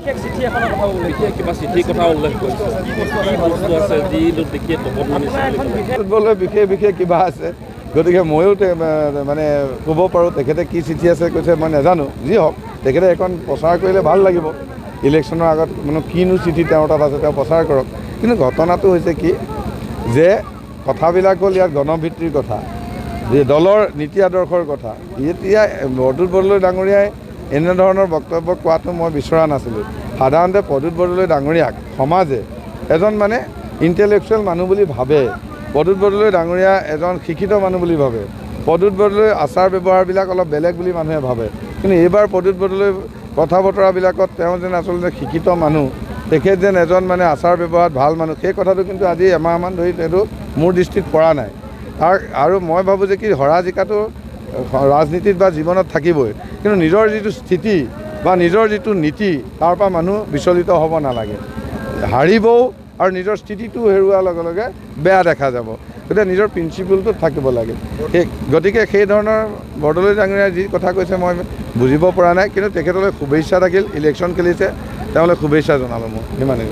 চিঠি এখনৰ কথা বিশেষ কিবা চিঠিৰ কথা উল্লেখ কৰিছে কি বস্তু আছে যিটো দেখিয়ে তপত ফুটবলৰ বিশেষ কিবা আছে গতিকে ময়ো মানে ক'ব পাৰোঁ তেখেতে কি চিঠি আছে কৈছে মই নাজানো যি হওক তেখেতে এখন প্ৰচাৰ কৰিলে ভাল লাগিব ইলেকশ্যনৰ আগত মানে কিনো চিঠি তেওঁৰ তাত আছে তেওঁ প্ৰচাৰ কৰক কিন্তু ঘটনাটো হৈছে কি যে কথাবিলাক হ'ল ইয়াত গণভিত্তিৰ কথা যে দলৰ নীতি আদৰ্শৰ কথা এতিয়া প্ৰদ্যুৎ বৰদলৈ ডাঙৰীয়াই এনেধৰণৰ বক্তব্য কোৱাটো মই বিচৰা নাছিলোঁ সাধাৰণতে প্ৰদ্যুৎ বৰদলৈ ডাঙৰীয়াক সমাজে এজন মানে ইণ্টেলেকচুৱেল মানুহ বুলি ভাবে প্ৰদ্যুৎ বৰদলৈ ডাঙৰীয়া এজন শিক্ষিত মানুহ বুলি ভাবে প্ৰদ্যুৎ বৰদলৈ আচাৰ ব্যৱহাৰবিলাক অলপ বেলেগ বুলি মানুহে ভাবে কিন্তু এইবাৰ প্ৰদ্যুৎ বৰদলৈ কথা বতৰাবিলাকত তেওঁ যেন আচলতে শিক্ষিত মানুহ তেখেত যেন এজন মানে আচাৰ ব্যৱহাৰত ভাল মানুহ সেই কথাটো কিন্তু আজি এমাহমান ধৰি সেইটো মোৰ দৃষ্টিত পৰা নাই আৰু মই ভাবোঁ যে কি হৰা জিকাটো ৰাজনীতিত বা জীৱনত থাকিবই কিন্তু নিজৰ যিটো স্থিতি বা নিজৰ যিটো নীতি তাৰ পৰা মানুহ বিচলিত হ'ব নালাগে হাৰিবও আৰু নিজৰ স্থিতিটো হেৰুৱাৰ লগে লগে বেয়া দেখা যাব গতিকে নিজৰ প্ৰিন্সিপলটোত থাকিব লাগে গতিকে সেই ধৰণৰ বৰদলৈ ডাঙৰীয়াই যি কথা কৈছে মই বুজিব পৰা নাই কিন্তু তেখেতলৈ শুভেচ্ছা থাকিল ইলেকশ্যন খেলিছে তেওঁলৈ শুভেচ্ছা জনালোঁ মই সিমানেই